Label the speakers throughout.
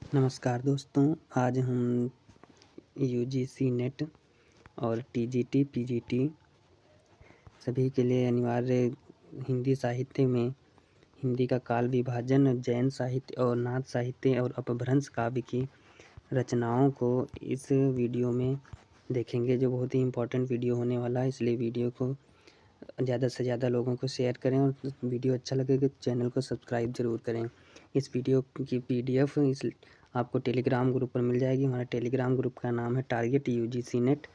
Speaker 1: नमस्कार दोस्तों, आज हम यूजीसी नेट और टीजीटी, पीजीटी सभी के लिए अनिवार्य हिंदी साहित्य में हिंदी का काल विभाजन, जैन साहित्य और नाथ साहित्य और अपभ्रंश काव्य की रचनाओं को इस वीडियो में देखेंगे, जो बहुत ही इम्पोर्टेंट वीडियो होने वाला है। इसलिए वीडियो को ज़्यादा से ज़्यादा लोगों को शेयर करें और वीडियो अच्छा लगे तो चैनल को सब्सक्राइब ज़रूर करें। इस वीडियो की पीडीएफ आपको टेलीग्राम ग्रुप पर मिल जाएगी। हमारा टेलीग्राम ग्रुप का नाम है टारगेट यूजीसी नेट।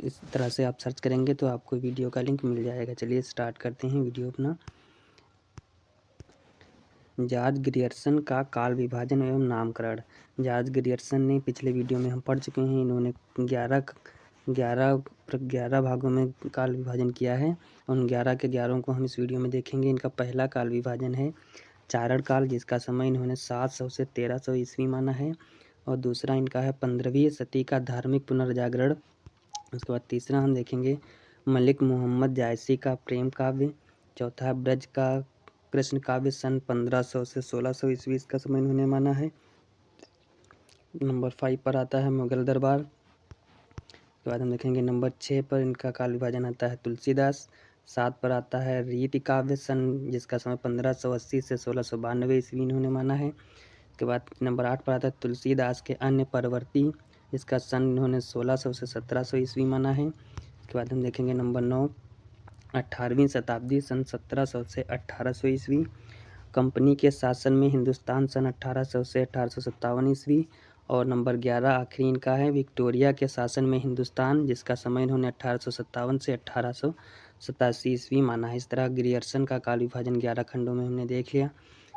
Speaker 1: इस तरह से आप सर्च करेंगे तो आपको वीडियो का लिंक मिल जाएगा। चलिए स्टार्ट करते हैं वीडियो अपना। जॉर्ज ग्रियर्सन का काल विभाजन एवं नामकरण। जॉर्ज ग्रियर्सन ने पिछले वीडियो में हम पढ़ चुके हैं। इन्होंने 11 भागों में काल विभाजन किया है। उन 11 के 11 को हम इस वीडियो में देखेंगे। इनका पहला काल विभाजन है चारण काल, जिसका समय इन्होंने 700 से 1300 ईस्वी माना है। और दूसरा इनका है 15वीं सदी का धार्मिक पुनर्जागरण। उसके बाद तीसरा हम देखेंगे मलिक मोहम्मद जायसी का प्रेम काव्य। चौथा ब्रज का कृष्ण काव्य सन 1500 से 1600 ईस्वी इसका समय इन्होंने माना है। नंबर 5 पर आता है मुगल दरबार। उसके बाद हम देखेंगे नंबर 6 पर इनका काल विभाजन आता है तुलसीदास। 7 पर आता है रीति काव्य सन, जिसका समय 1580 से 1692 ईस्वी इन्होंने माना है। उसके बाद नंबर 8 पर आता है तुलसीदास के अन्य परवर्ती, जिसका सन इन्होंने 1600 से 1700 ईस्वी माना है। उसके बाद हम देखेंगे नंबर 9 18वीं शताब्दी सन 1700 से 1800 ईस्वी। कंपनी के शासन में हिंदुस्तान सन 1800 से 1857 ईस्वी। और नंबर 11 आखिरी इनका है विक्टोरिया के शासन में हिंदुस्तान, जिसका समय इन्होंने 1857 से 1887 ईस्वी माना है। इस तरह ग्रियर्सन का काल विभाजन 11 खंडों में हमने देख लिया।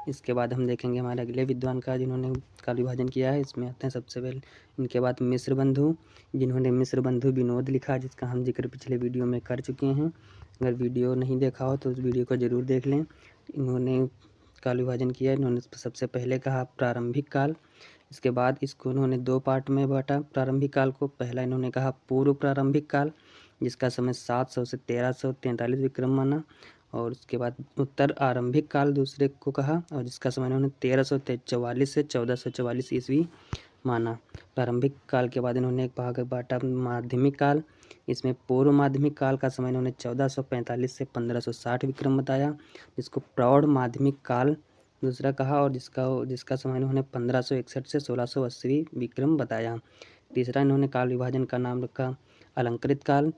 Speaker 1: इसके बाद हम देखेंगे हमारे अगले विद्वान का जिन्होंने काल विभाजन किया है। इसमें आते हैं सबसे पहले इनके बाद मिश्र बंधु, जिन्होंने मिश्र बंधु विनोद लिखा, जिसका हम जिक्र पिछले वीडियो में कर चुके हैं। अगर वीडियो नहीं देखा हो तो उस वीडियो को ज़रूर देख लें। इन्होंने काल विभाजन किया। इन्होंने सबसे पहले कहा प्रारंभिक काल, इसके बाद इसको उन्होंने 2 पार्ट में बांटा प्रारंभिक काल को। पहला इन्होंने कहा पूर्व प्रारंभिक काल, जिसका समय 700 से 1343 विक्रम माना। और उसके बाद उत्तर आरंभिक काल दूसरे को कहा, और जिसका समय इन्होंने 1344 से 1444 ईस्वी माना। प्रारंभिक काल के बाद इन्होंने एक भाग बांटा माध्यमिक काल। इसमें पूर्व माध्यमिक काल का समय इन्होंने 1445 से 1560 विक्रम बताया, जिसको प्रौढ़ माध्यमिक काल दूसरा कहा, और जिसका समय इन्होंने 1561 से 1680 विक्रम बताया। तीसरा इन्होंने काल विभाजन का नाम रखा अलंकृत काल।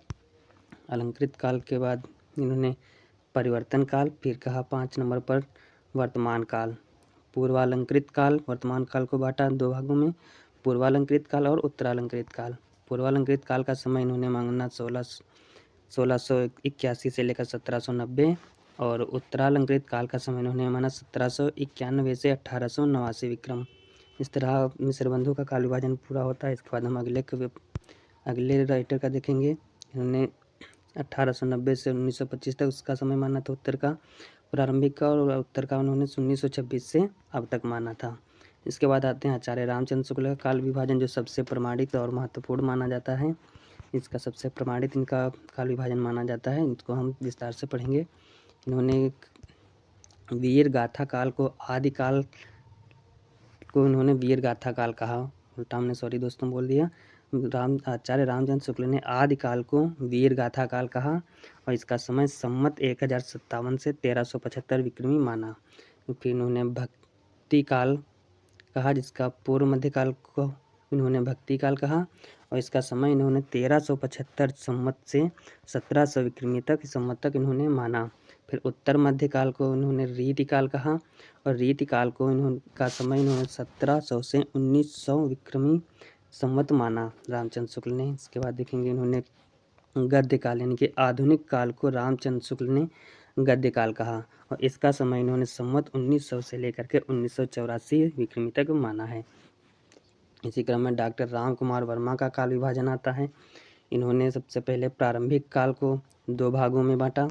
Speaker 1: अलंकृत काल के बाद इन्होंने परिवर्तन काल, फिर कहा 5 नंबर पर वर्तमान काल। पूर्वालंकृत काल, वर्तमान काल को बांटा 2 भागों में, पूर्वालंकृत काल और उत्तरालंकृत काल। पूर्वालंकृत काल का समय इन्होंने मांगना 1681 से लेकर 1790, और उत्तरालंकृत काल का समय इन्होंने माना 1791 से 1889 विक्रम। इस तरह मिश्र बंधु का काल विभाजन पूरा होता है। इसके बाद हम अगले राइटर का देखेंगे। इन्होंने 1890 से 1925 तक उसका समय माना था उत्तर का प्रारंभिक का, और उत्तर का उन्होंने 1926 से अब तक माना था। इसके बाद आते हैं आचार्य रामचंद्र शुक्ल का काल विभाजन, जो सबसे प्रमाणित और महत्वपूर्ण माना जाता है। इसका सबसे प्रमाणित इनका काल विभाजन माना जाता है। इसको हम विस्तार से पढ़ेंगे। इन्होंने वीर गाथा काल को आदिकाल को इन्होंने वीर गाथा काल कहा। उल्टा हमने सॉरी दोस्तों बोल दिया। आचार्य रामचंद्र शुक्ल ने आदिकाल को वीर गाथा काल कहा, और इसका समय संमत 1057 से 1375 विक्रमी माना। फिर इन्होंने भक्ति काल कहा, जिसका पूर्व मध्यकाल को इन्होंने भक्ति काल कहा, और इसका समय इन्होंने 1375 संमत से 1700 विक्रमी तक संमत तक इन्होंने माना। फिर उत्तर मध्यकाल को इन्होंने रीतिकाल कहा, और रीतिकाल को का समय इन्होंने 1700 से 1900 विक्रमी संवत माना रामचंद्र शुक्ल ने। इसके बाद देखेंगे इन्होंने गद्य काल यानी कि आधुनिक काल को रामचंद्र शुक्ल ने गद्य काल कहा, और इसका समय इन्होंने संवत 1900 से लेकर के 1984 विक्रमी तक माना है। इसी क्रम में डॉक्टर राम कुमार वर्मा का काल विभाजन आता है। इन्होंने सबसे पहले प्रारंभिक काल को 2 भागों में बांटा।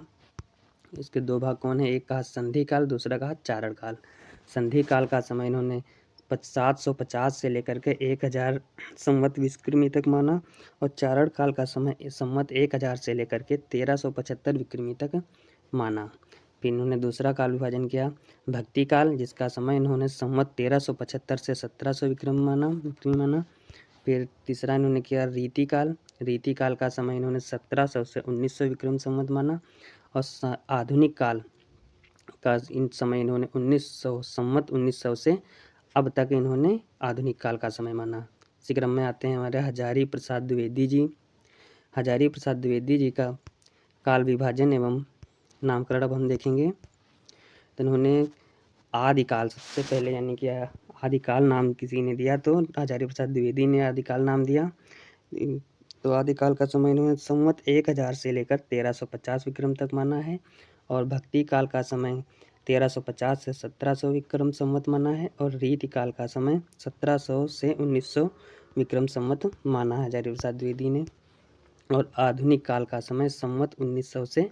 Speaker 1: इसके 2 भाग कौन है, एक कहा संधि काल, दूसरा कहा चारण काल। संधि काल का समय इन्होंने 750 से लेकर के 1000 संवत विक्रमी तक माना, और चारण काल का समय संवत 1000 से लेकर के 1375 विक्रमी तक माना। फिर इन्होंने दूसरा काल विभाजन किया भक्ति काल, जिसका समय इन्होंने संवत 1375 से 1700 विक्रम माना। फिर तीसरा इन्होंने किया रीति काल। रीति काल का समय इन्होंने 1700 से 1900 विक्रम संवत माना। और आधुनिक काल का इन समय इन्होंने 1900 से अब तक इन्होंने आधुनिक काल का समय माना। इसी क्रम में आते हैं हमारे हजारी प्रसाद द्विवेदी जी। हजारी प्रसाद द्विवेदी जी का काल विभाजन एवं नामकरण अब हम देखेंगे। तो इन्होंने आदिकाल सबसे पहले यानी कि आदिकाल नाम किसी ने दिया, तो हजारी प्रसाद द्विवेदी ने आदिकाल नाम दिया। तो आदिकाल का समय इन्होंने संवत 1000 से लेकर 1350 विक्रम तक माना है। और भक्ति काल का समय 1350 से 1700 विक्रम संवत माना है। और रीति काल का समय 1700 से 1900 विक्रम संवत माना है हजारी प्रसाद द्विवेदी ने। और आधुनिक काल का समय संवत 1900 से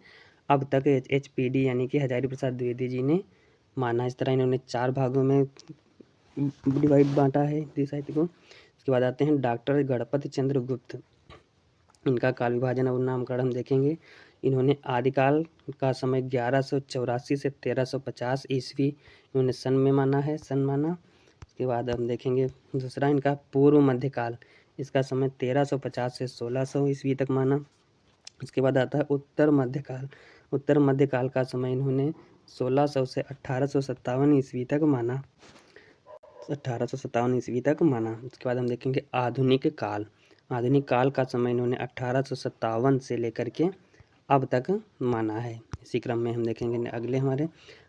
Speaker 1: अब तक HPD यानी कि हजारी प्रसाद द्विवेदी जी ने माना। इस तरह इन्होंने 4 भागों में डिवाइड बांटा है हिंदी साहित्य को। इसके बाद आते हैं डॉक्टर गणपति चंद्र गुप्त। इनका काल विभाजन और नामकरण हम देखेंगे। इन्होंने आदिकाल का समय 1184 से 1350 ईस्वी इन्होंने सन माना। इसके बाद हम देखेंगे दूसरा इनका पूर्व मध्यकाल, इसका समय 1350 से 1600 ईस्वी तक माना। इसके बाद आता है उत्तर मध्यकाल। उत्तर मध्यकाल का समय इन्होंने 1600 से 1857 ईस्वी तक माना। 1857 ईस्वी तक माना। इसके बाद हम देखेंगे आधुनिक काल। आधुनिक काल का समय इन्होंने 1857 से लेकर के अब तक माना है। इसी क्रम में हम देखेंगे अगले हमारे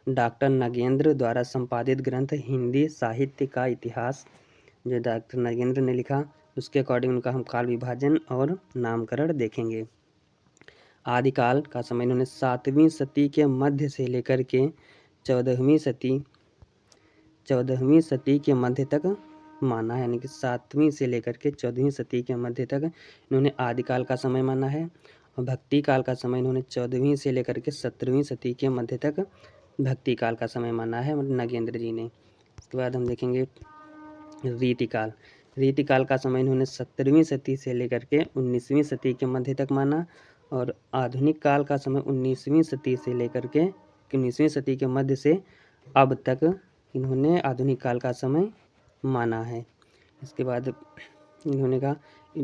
Speaker 1: डॉक्टर नगेंद्र द्वारा संपादित ग्रंथ हिंदी साहित्य का इतिहास, जो डॉक्टर नगेंद्र ने लिखा, उसके अकॉर्डिंग उनका हम काल विभाजन और नामकरण देखेंगे। आदिकाल का समय इन्होंने 7वीं सदी के मध्य से लेकर के 14वीं सदी के मध्य तक माना है। यानी कि 7वीं से लेकर के 14वीं सदी के मध्य तक इन्होंने आदिकाल का समय माना है। और भक्ति काल का समय इन्होंने 14वीं से लेकर के 17वीं सदी के मध्य तक भक्ति काल का समय माना है नगेंद्र जी ने। इसके बाद हम देखेंगे रीतिकाल। रीतिकाल का समय इन्होंने 17वीं सदी से लेकर के 19वीं सदी के मध्य तक माना। और आधुनिक काल का समय 19वीं सदी से लेकर के 19वीं सदी के मध्य से अब तक इन्होंने आधुनिक काल का समय माना है। इसके बाद इन्होंने कहा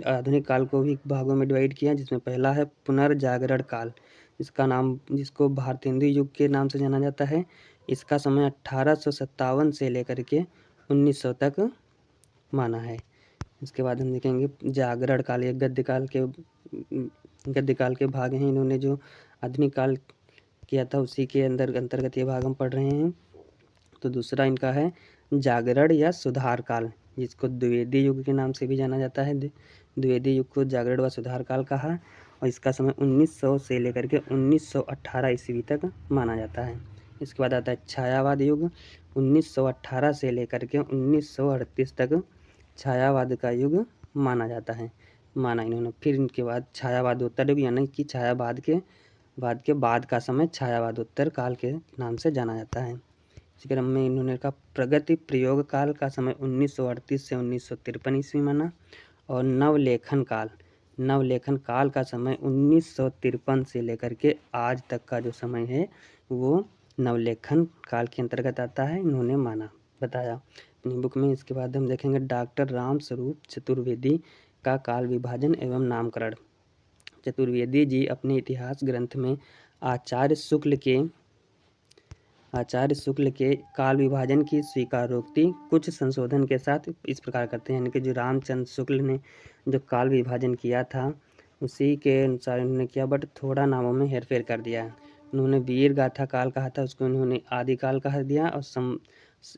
Speaker 1: आधुनिक काल को भी भागों में डिवाइड किया, जिसमें पहला है पुनर्जागरण काल, जिसको भारतेंदु युग के नाम से जाना जाता है। इसका समय 1857 से लेकर के 1900 तक माना है। इसके बाद हम देखेंगे जागरण काल। ये गद्य काल के भाग हैं। इन्होंने जो आधुनिक काल किया था उसी के अंतर्गत ये भाग हम पढ़ रहे हैं। तो दूसरा इनका है जागरण या सुधार काल, जिसको द्विवेदी युग के नाम से भी जाना जाता है। द्विवेदी युग को जागरण व सुधार काल कहा। और इसका समय 1900 से लेकर के 1918 ईस्वी तक माना जाता है। इसके बाद आता है छायावाद युग। 1918 से लेकर के 1938 तक छायावाद का युग माना जाता है, माना इन्होंने। फिर इनके बाद छायावादोत्तर युग, यानी कि छायावाद के बाद का समय छायावादोत्तर काल के नाम से जाना जाता है। इसी क्रम में इन्होंने कहा प्रगति प्रयोग काल का समय 1938 से 1953 ईस्वी माना। और नवलेखन काल का समय 1953 से लेकर के आज तक का जो समय है वो नवलेखन काल के अंतर्गत आता है, इन्होंने बताया अपनी बुक में। इसके बाद हम देखेंगे डॉक्टर राम स्वरूप चतुर्वेदी का काल विभाजन एवं नामकरण। चतुर्वेदी जी अपने इतिहास ग्रंथ में आचार्य शुक्ल के काल विभाजन की स्वीकारोक्ति कुछ संशोधन के साथ इस प्रकार करते हैं। यानी कि जो रामचंद्र शुक्ल ने जो काल विभाजन किया था उसी के अनुसार इन्होंने किया, बट थोड़ा नामों में हेरफेर कर दिया है। उन्होंने वीर गाथा काल कहा था, उसको इन्होंने आदिकाल कह दिया। और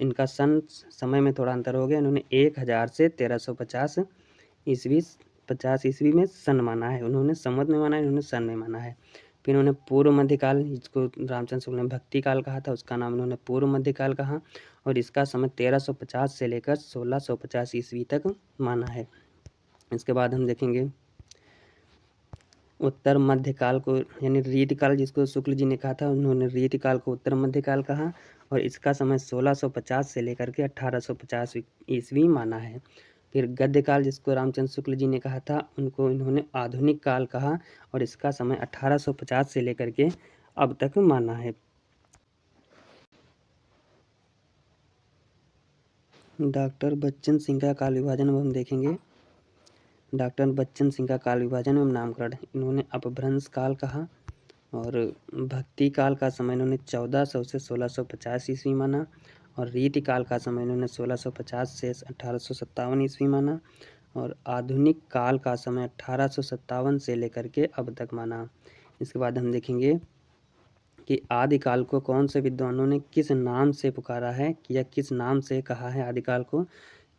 Speaker 1: इनका समय में थोड़ा अंतर हो गया। इन्होंने 1000 से 1350 ईस्वी में सन माना है। उन्होंने संवत में माना है, इन्होंने सन में माना है। फिर इन्होंने पूर्व मध्यकाल, जिसको रामचंद्र शुक्ल ने भक्ति काल कहा था, उसका नाम इन्होंने पूर्व मध्यकाल कहा। और इसका समय 1350 से लेकर 1650 ईस्वी तक माना है। इसके बाद हम देखेंगे उत्तर मध्यकाल को, यानी रीतिकाल, जिसको शुक्ल जी ने कहा था, उन्होंने रीतिकाल को उत्तर मध्यकाल कहा। और इसका समय 1650 से लेकर के 1850 ईस्वी माना है। फिर गद्यकाल, जिसको रामचंद्र शुक्ल जी ने कहा था, उनको इन्होंने आधुनिक काल कहा। और इसका समय 1850 से लेकर के अब तक माना है। डॉक्टर बच्चन सिंह का काल विभाजन अब हम देखेंगे। डॉक्टर बच्चन सिंह का काल विभाजन एवं नामकरण। इन्होंने अपभ्रंश काल कहा और भक्ति काल का समय इन्होंने 1400 से 1650 ईस्वी माना और रीति काल का समय इन्होंने 1650 से 1857 ईस्वी माना और आधुनिक काल का समय 1857 से लेकर के अब तक माना। इसके बाद हम देखेंगे कि आदिकाल को कौन से विद्वानों ने किस नाम से पुकारा है या किस नाम से कहा है आदिकाल को।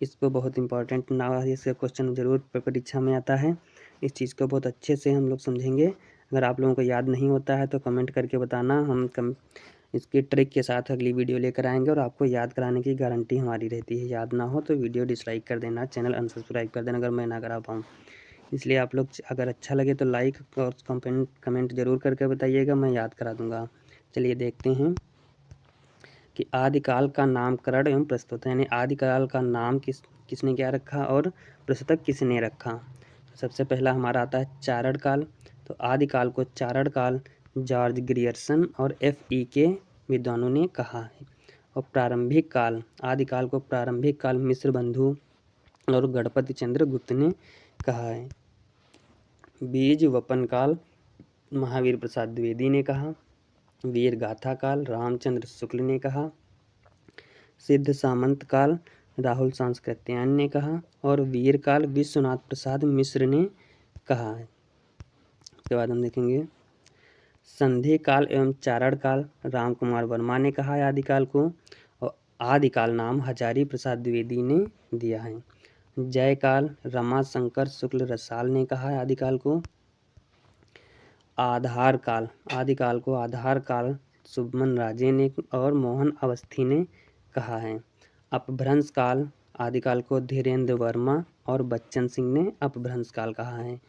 Speaker 1: इसको बहुत इंपॉर्टेंट ना, इसका क्वेश्चन जरूर परीक्षा में आता है। इस चीज़ को बहुत अच्छे से हम लोग समझेंगे। अगर आप लोगों को याद नहीं होता है तो कमेंट करके बताना, हम इसकी ट्रिक के साथ अगली वीडियो लेकर आएंगे और आपको याद कराने की गारंटी हमारी रहती है। याद ना हो तो वीडियो डिसलाइक कर देना, चैनल अनसब्सक्राइब कर देना अगर मैं ना करा पाऊँ। इसलिए आप लोग अगर अच्छा लगे तो लाइक और कमेंट जरूर करके बताइएगा, मैं याद करा दूंगा। चलिए देखते हैं कि आदिकाल का नामकरण एवं प्रस्तुत, यानी आदिकाल का नाम किसने क्या रखा और प्रस्तुतक किसने रखा। सबसे पहला हमारा आता है चारण काल। तो आदिकाल को चारण काल जॉर्ज ग्रियर्सन और F.E. के विद्वानों ने कहा है। और प्रारंभिक काल, आदिकाल को प्रारंभिक काल मिश्र बंधु और गणपति चंद्र गुप्त ने कहा है। बीज वपन काल महावीर प्रसाद द्विवेदी ने कहा। वीर गाथा काल रामचंद्र शुक्ल ने कहा। सिद्ध सामंत काल राहुल सांस्कृत्यायन ने कहा और वीर काल विश्वनाथ प्रसाद मिश्र ने कहा है। उसके बाद हम देखेंगे संधि काल एवं चारण काल राम कुमार वर्मा ने कहा है आदिकाल को और आदिकाल नाम हजारी प्रसाद द्विवेदी ने दिया है। जय काल रमा शंकर शुक्ल रसाल ने कहा है आदिकाल को। आधार काल, आदिकाल को आधार काल सुब्रमण्य राजे ने और मोहन अवस्थी ने कहा है। अपभ्रंश काल, आदिकाल को धीरेन्द्र वर्मा और बच्चन सिंह ने अपभ्रंश काल कहा है।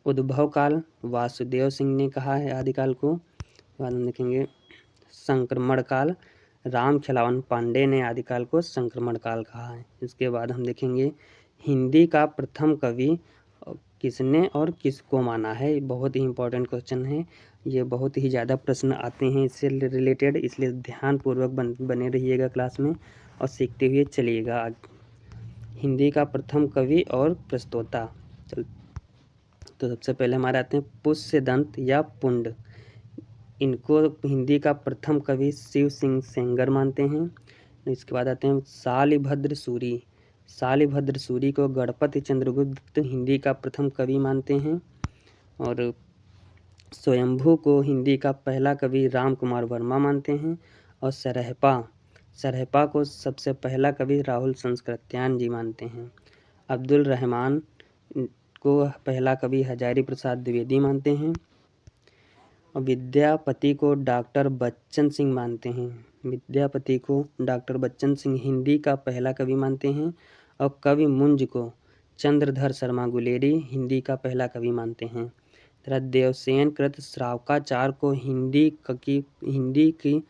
Speaker 1: उद्भव काल वासुदेव सिंह ने कहा है आदिकाल को। बाद में देखेंगे संक्रमण काल राम खिलावन पांडे ने आदिकाल को संक्रमण काल कहा है। इसके बाद हम देखेंगे हिंदी का प्रथम कवि किसने और किसको माना है। बहुत ही इंपॉर्टेंट क्वेश्चन है, ये बहुत ही ज़्यादा प्रश्न आते हैं इससे रिलेटेड, इसलिए ध्यानपूर्वक बने रहिएगा क्लास में और सीखते हुए चलिएगा। हिंदी का प्रथम कवि और प्रस्तोता, तो सबसे पहले हमारे आते हैं पुष्यदंत या पुंड। इनको हिंदी का प्रथम कवि शिव सिंह सेंगर मानते हैं। इसके बाद आते हैं शालिभद्र सूरी। शालिभद्र सूरी को गणपति चंद्रगुप्त हिंदी का प्रथम कवि मानते हैं। और स्वयंभू को हिंदी का पहला कवि राम कुमार वर्मा मानते हैं। और सरहपा को सबसे पहला कवि राहुल सांस्कृत्यायन जी मानते हैं। अब्दुल रहमान को पहला कवि हजारी प्रसाद द्विवेदी मानते हैं। और विद्यापति को डॉक्टर बच्चन सिंह मानते हैं। विद्यापति को डॉक्टर बच्चन सिंह हिंदी का पहला कवि मानते हैं। और कवि मुंज को चंद्रधर शर्मा गुलेरी हिंदी का पहला कवि मानते हैं। तथा देवसेन कृत श्रावकाचार को हिंदी की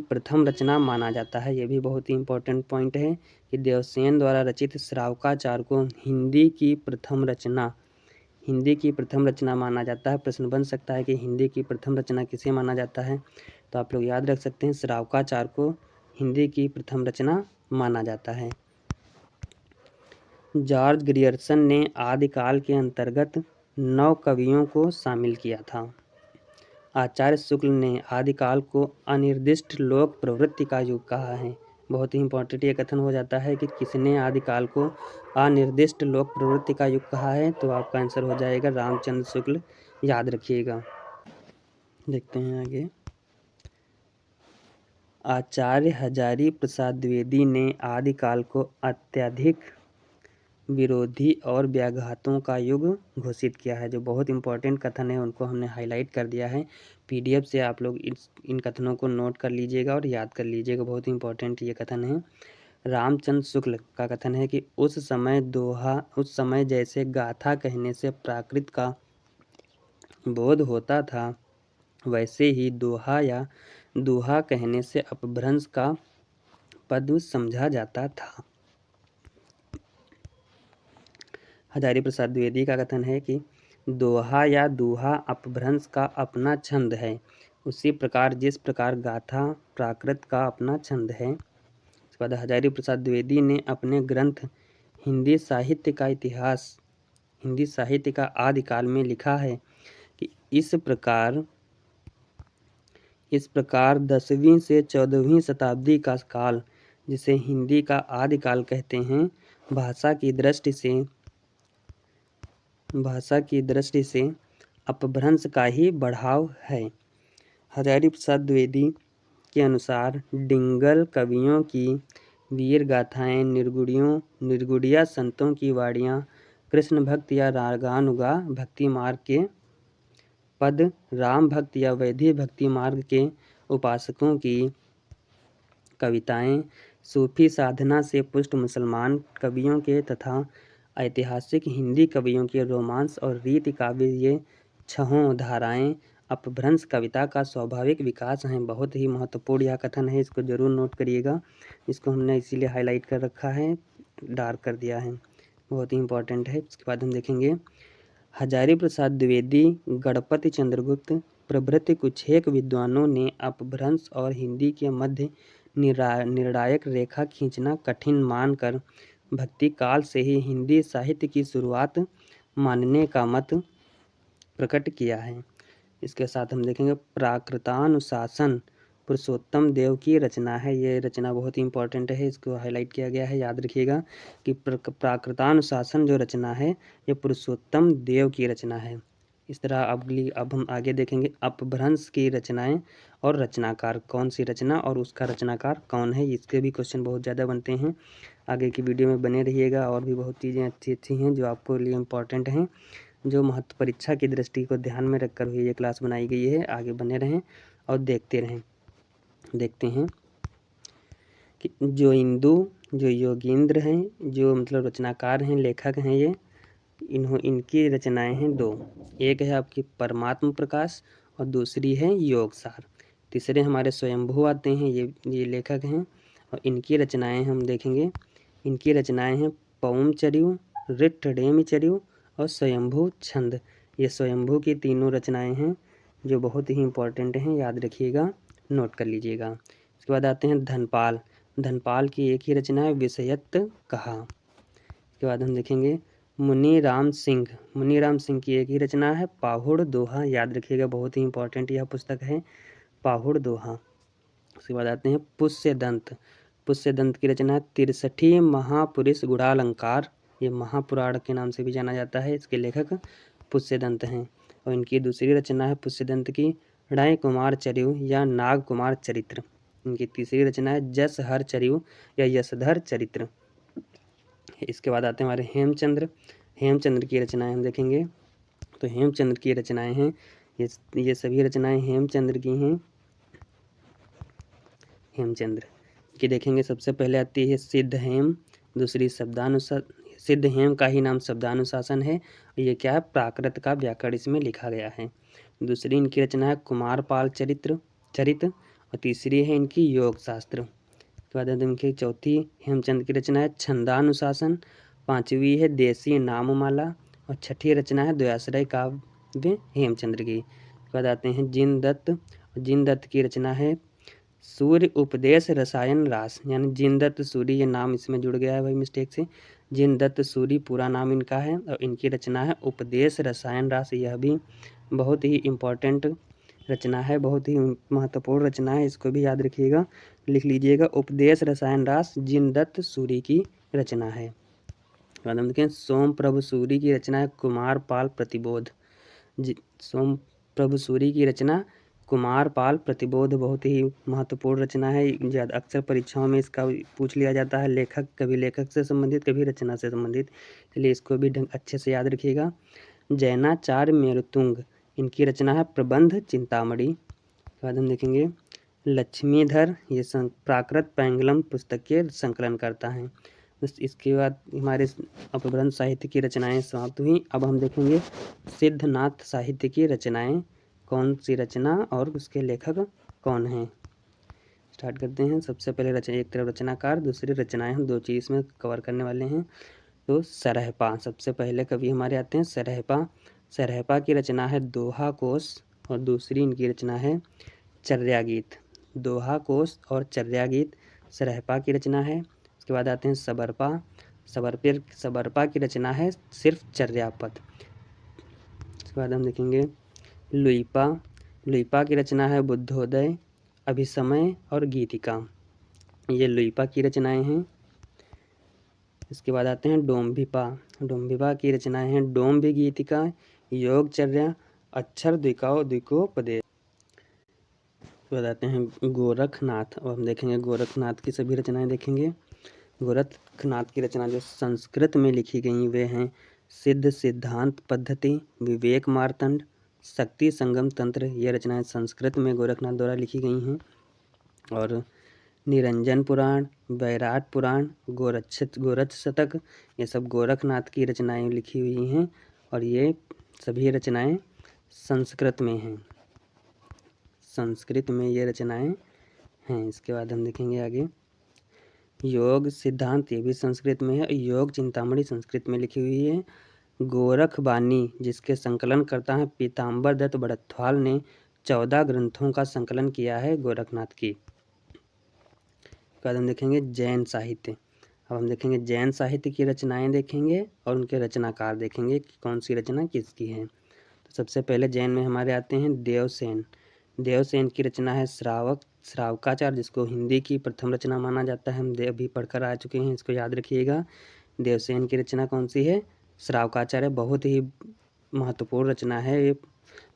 Speaker 1: प्रथम रचना माना जाता है। यह भी बहुत ही इंपॉर्टेंट पॉइंट है कि देवसेन द्वारा रचित श्रावकाचार को हिंदी की प्रथम रचना माना जाता है। प्रश्न बन सकता है कि हिंदी की प्रथम रचना किसे माना जाता है, तो आप लोग याद रख सकते हैं श्रावकाचार को हिंदी की प्रथम रचना माना जाता है। जॉर्ज ग्रियर्सन ने आदिकाल के अंतर्गत 9 कवियों को शामिल किया था। आचार्य शुक्ल ने आदिकाल को अनिर्दिष्ट लोक प्रवृत्ति का युग कहा है। बहुत ही इंपॉर्टेंट ये कथन हो जाता है कि किसने आदिकाल को अनिर्दिष्ट लोक प्रवृत्ति का युग कहा है, तो आपका आंसर हो जाएगा रामचंद्र शुक्ल, याद रखिएगा। देखते हैं आगे। आचार्य हजारी प्रसाद द्विवेदी ने आदिकाल को अत्यधिक विरोधी और व्याघातों का युग घोषित किया है। जो बहुत इंपॉर्टेंट कथन है उनको हमने हाईलाइट कर दिया है PDF से। आप लोग इन कथनों को नोट कर लीजिएगा और याद कर लीजिएगा, बहुत इंपॉर्टेंट ये कथन है। रामचंद्र शुक्ल का कथन है कि उस समय जैसे गाथा कहने से प्राकृत का बोध होता था, वैसे ही दोहा कहने से अपभ्रंश का पद समझा जाता था। हजारी प्रसाद द्विवेदी का कथन है कि दोहा या दूहा अपभ्रंश का अपना छंद है, उसी प्रकार जिस प्रकार गाथा प्राकृत का अपना छंद है। उसके बाद हजारी प्रसाद द्विवेदी ने अपने ग्रंथ हिंदी साहित्य का आदिकाल में लिखा है कि इस प्रकार 10वीं से 14वीं शताब्दी का काल, जिसे हिंदी का आदिकाल कहते हैं, भाषा की दृष्टि से अपभ्रंश का ही बढ़ाव है। हजारी प्रसाद द्विवेदी के अनुसार डिंगल कवियों की वीर गाथाएं, निर्गुड़िया संतों की वाड़ियाँ, कृष्ण भक्त या रागानुगा भक्ति मार्ग के पद, राम भक्त या वैदिक भक्ति मार्ग के उपासकों की कविताएं, सूफी साधना से पुष्ट मुसलमान कवियों के तथा ऐतिहासिक हिंदी कवियों के रोमांस और रीति काव्य, ये छहों धाराएं अपभ्रंश कविता का स्वाभाविक विकास हैं। बहुत ही महत्वपूर्ण यह कथन है, इसको जरूर नोट करिएगा। इसको हमने इसीलिए हाईलाइट कर रखा है, डार्क कर दिया है, बहुत ही इंपॉर्टेंट है। इसके बाद हम देखेंगे हजारी प्रसाद द्विवेदी, गणपति चंद्रगुप्त प्रभृति कुछेक विद्वानों ने अपभ्रंश और हिंदी के मध्य निर्णायक रेखा खींचना कठिन मानकर भक्ति काल से ही हिंदी साहित्य की शुरुआत मानने का मत प्रकट किया है। इसके साथ हम देखेंगे प्राकृतानुशासन पुरुषोत्तम देव की रचना है। ये रचना बहुत ही इंपॉर्टेंट है, इसको हाईलाइट किया गया है, याद रखिएगा कि प्राकृतानुशासन जो रचना है ये पुरुषोत्तम देव की रचना है। इस तरह अब हम आगे देखेंगे अपभ्रंश की रचनाएं और रचनाकार, कौन सी रचना और उसका रचनाकार कौन है। इसके भी क्वेश्चन बहुत ज़्यादा बनते हैं। आगे की वीडियो में बने रहिएगा, और भी बहुत चीज़ें अच्छी हैं जो आपको लिए इम्पॉर्टेंट हैं, जो महत्व परीक्षा की दृष्टि को ध्यान में रखकर हुई ये क्लास बनाई गई है। आगे बने रहें और देखते हैं कि जो योगींद्र हैं, जो मतलब रचनाकार हैं, लेखक हैं, ये इनकी रचनाएं हैं दो। एक है आपकी परमात्म प्रकाश और दूसरी है योगसार। तीसरे हमारे स्वयंभू आते हैं, ये लेखक हैं, और इनकी रचनाएं हम देखेंगे। इनकी रचनाएं हैं पौमचर्यु, ऋट्ठडेमचर्यु और स्वयंभू छंद। ये स्वयंभू की तीनों रचनाएं हैं जो बहुत ही इंपॉर्टेंट हैं, याद रखिएगा, नोट कर लीजिएगा। इसके बाद आते हैं धनपाल की एक ही रचना है विषयत्त कहा। इसके बाद हम देखेंगे मुनि राम सिंह की एक ही रचना है पाहुड़ दोहा, याद रखिएगा, बहुत ही इंपॉर्टेंट यह पुस्तक है, पाहुड़ दोहा। उसके बाद आते हैं पुष्यदंत की रचना है 63 महापुरुष गुणालंकार। ये महापुराण के नाम से भी जाना जाता है। इसके लेखक पुष्यदंत हैं, और इनकी दूसरी रचना है पुष्यदंत की णय कुमार चर्यु या नाग कुमार चरित्र। इनकी तीसरी रचना है जसहर चर्यु या यशधर चरित्र। इसके बाद आते हैं हमारे हेमचंद्र की रचनाएं हम देखेंगे। तो हेमचंद्र की रचनाएं हैं, ये सभी रचनाएं हेमचंद्र की हैं। हेमचंद्र की देखेंगे, सबसे पहले आती है सिद्ध हेम, दूसरी सिद्ध हेम का ही नाम शब्दानुशासन है। ये क्या है, प्राकृत का व्याकरण इसमें लिखा गया है। दूसरी इनकी रचना है कुमारपाल चरित और तीसरी है इनकी योग शास्त्र। उसके बाद इनकी चौथी हेमचंद की रचना है छंदानुशासन, पांचवी है देसी नाममाला और छठी रचना है द्वयाश्रय काव्य हेमचंद्र की। उसके बाद आते हैं जिनदत्त की रचना है सूर्य उपदेश रसायन रास, यानी जिनदत्त सूरी, ये नाम इसमें जुड़ गया है भाई मिस्टेक से, जिनदत्त सूरी पूरा नाम इनका है, और इनकी रचना है उपदेश रसायन रास। यह भी बहुत ही इम्पोर्टेंट रचना है, बहुत ही महत्वपूर्ण रचना है, इसको भी याद रखिएगा, लिख लीजिएगा, उपदेश रसायन रास जिनदत्त सूरी की रचना है। हम देखें सोम प्रभु सूरी की रचना है कुमारपाल प्रतिबोध। सोम प्रभु सूरी की रचना कुमारपाल प्रतिबोध बहुत ही महत्वपूर्ण रचना है, ज़्यादा अक्सर परीक्षाओं में इसका पूछ लिया जाता है, लेखक कभी लेखक से संबंधित कभी रचना से संबंधित, इसलिए इसको भी अच्छे से याद रखिएगा। जैनाचार्य मेरुतुंग, इनकी रचना है प्रबंध चिंतामणि। उसके बाद हम देखेंगे लक्ष्मीधर, ये प्राकृत पैंगलम पुस्तक के संकलन करता है। इसके बाद हमारे अपभ्रंश साहित्य की रचनाएं समाप्त हुई। अब हम देखेंगे सिद्धनाथ साहित्य की रचनाएं, कौन सी रचना और उसके लेखक कौन हैं। स्टार्ट करते हैं। सबसे पहले एक तरफ रचनाकार, दूसरी रचनाएं, हम दो चीज़ इसमें कवर करने वाले हैं। तो सरहपा, सबसे पहले कवि हमारे आते हैं सरहपा की रचना है दोहा कोश और दूसरी इनकी रचना है चर्या गीत। दोहा कोश और चर्या गीत सरहपा की रचना है। उसके बाद आते हैं सबरपा। सबरपा की रचना है सिर्फ चर्यापद। उसके बाद हम देखेंगे लुइपा। लुइपा की रचना है बुद्धोदय, अभिसमय और गीतिका। ये लुइपा की रचनाएं हैं। इसके बाद आते हैं डोम्भिपा। डोम्भिपा की रचनाएं हैं डोम्भि गीतिका, योगचर्या, अक्षर द्विकोपदेश। उसके बाद आते हैं गोरखनाथ। और हम देखेंगे गोरखनाथ की सभी रचनाएं देखेंगे। गोरखनाथ की रचना जो संस्कृत में लिखी गई वे हैं सिद्ध सिद्धांत पद्धति, विवेक मार्तंड, शक्ति संगम तंत्र। ये रचनाएं संस्कृत में गोरखनाथ द्वारा लिखी गई हैं। और निरंजन पुराण, वैराट पुराण, गोरक्ष शतक, ये सब गोरखनाथ की रचनाएं लिखी हुई हैं और ये सभी रचनाएं संस्कृत में हैं। संस्कृत में ये रचनाएं हैं। इसके बाद हम देखेंगे आगे योग सिद्धांत, ये भी संस्कृत में है। योग चिंतामणि संस्कृत में लिखी हुई है। गोरख बानी, जिसके संकलन करता है पीताम्बर दत्त बड़थवाल ने 14 ग्रंथों का संकलन किया है गोरखनाथ की। बाद हम देखेंगे जैन साहित्य। अब हम देखेंगे जैन साहित्य की रचनाएं देखेंगे और उनके रचनाकार देखेंगे कि कौन सी रचना किसकी है। तो सबसे पहले जैन में हमारे आते हैं देवसेन। देवसेन की रचना है श्रावकाचार, जिसको हिंदी की प्रथम रचना माना जाता है। हम अभी पढ़कर आ चुके हैं, इसको याद रखिएगा। देवसेन की रचना कौन सी है? श्रावकाचार्य। बहुत ही महत्वपूर्ण रचना है, ये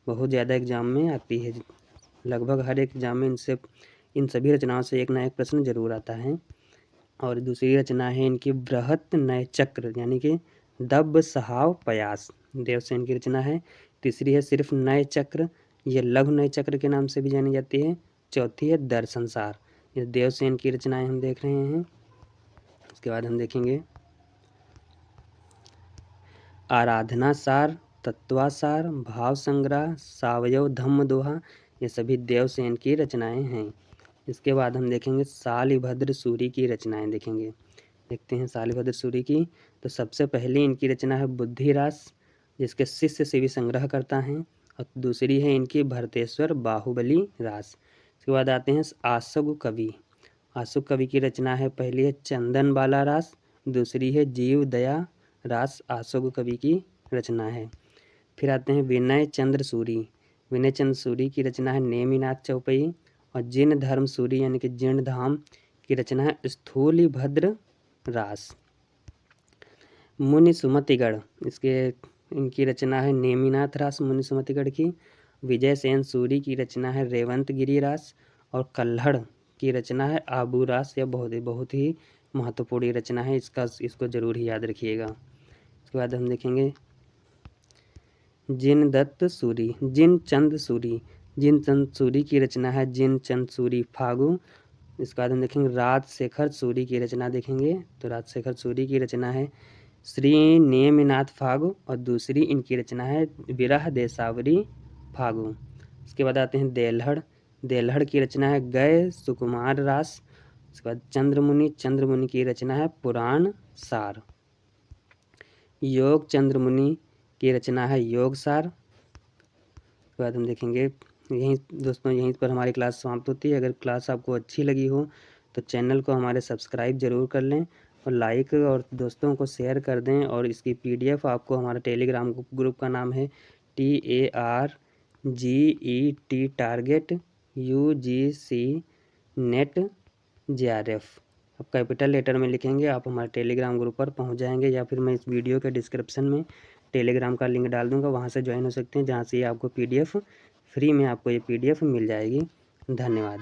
Speaker 1: बहुत ज़्यादा एग्जाम में आती है। लगभग हर एक एग्जाम में इन सभी रचनाओं से एक ना एक प्रश्न जरूर आता है। और दूसरी रचना है इनकी बृहत नय चक्र, यानी कि दब्ब सहाव पयास, देवसेन की रचना है। तीसरी है सिर्फ नय चक्र, ये लघु नय चक्र के नाम से भी जानी जाती है। चौथी है दर्शनसार। ये देवसेन की रचनाएं हम देख रहे हैं। उसके बाद हम देखेंगे आराधना सार, तत्वासार, भाव संग्रह, सावयव धम्म दोहा, ये सभी देवसेन की रचनाएं हैं। इसके बाद हम देखेंगे शालिभद्र सूरी की रचनाएं देखेंगे। देखते हैं शालिभद्र सूरी की। तो सबसे पहले इनकी रचना है बुद्धिरास, जिसके शिष्य से भी संग्रह करता है। और दूसरी है इनकी भरतेश्वर बाहुबली रास। इसके बाद आते हैं आशुक कवि। आशुक कवि की रचना है, पहली है चंदन बाला रास, दूसरी है जीव दया रास, आशुक कवि की रचना है। फिर आते हैं विनय चंद्र सूरी। विनय चंद्र सूरी की रचना है नेमिनाथ चौपई। और जिन धर्म सूरी यानी कि जिन धाम की रचना है स्थूली भद्र रास। मुनि सुमतिगढ़, इनकी रचना है नेमिनाथ रास मुनि सुमतिगढ़ की। विजय सेन सूरी की रचना है रेवंत गिरी रास। और कल्हड़ की रचना है आबू रास। यह बहुत ही महत्वपूर्ण रचना है, इसको जरूर ही याद रखिएगा। इसके बाद हम देखेंगे जिन चंद सूरी की रचना है जिन चंद सूरी फागु। इसके बाद हम देखेंगे राजशेखर सूरी की रचना देखेंगे। तो राजशेखर सूरी की रचना है श्री नेमिनाथ फागु और दूसरी इनकी रचना है विरह देसावरी फागु। इसके बाद आते हैं देलहड़ की रचना है गय सुकुमार रास। इसके बाद चंद्रमुनि की रचना है पुराण सार। योग चंद्रमुनि की रचना है योग सार। उसके बाद हम देखेंगे यहीं पर हमारी क्लास समाप्त होती है। अगर क्लास आपको अच्छी लगी हो तो चैनल को हमारे सब्सक्राइब जरूर कर लें और लाइक और दोस्तों को शेयर कर दें। और इसकी PDF आपको हमारा टेलीग्राम ग्रुप का नाम है TARGET target UGC net JRF। आप कैपिटल लेटर में लिखेंगे, आप हमारे टेलीग्राम ग्रुप पर पहुंच जाएंगे। या फिर मैं इस वीडियो के डिस्क्रिप्शन में टेलीग्राम का लिंक डाल दूंगा, वहां से ज्वाइन हो सकते हैं, जहां से आपको PDF फ्री में आपको ये PDF मिल जाएगी। धन्यवाद।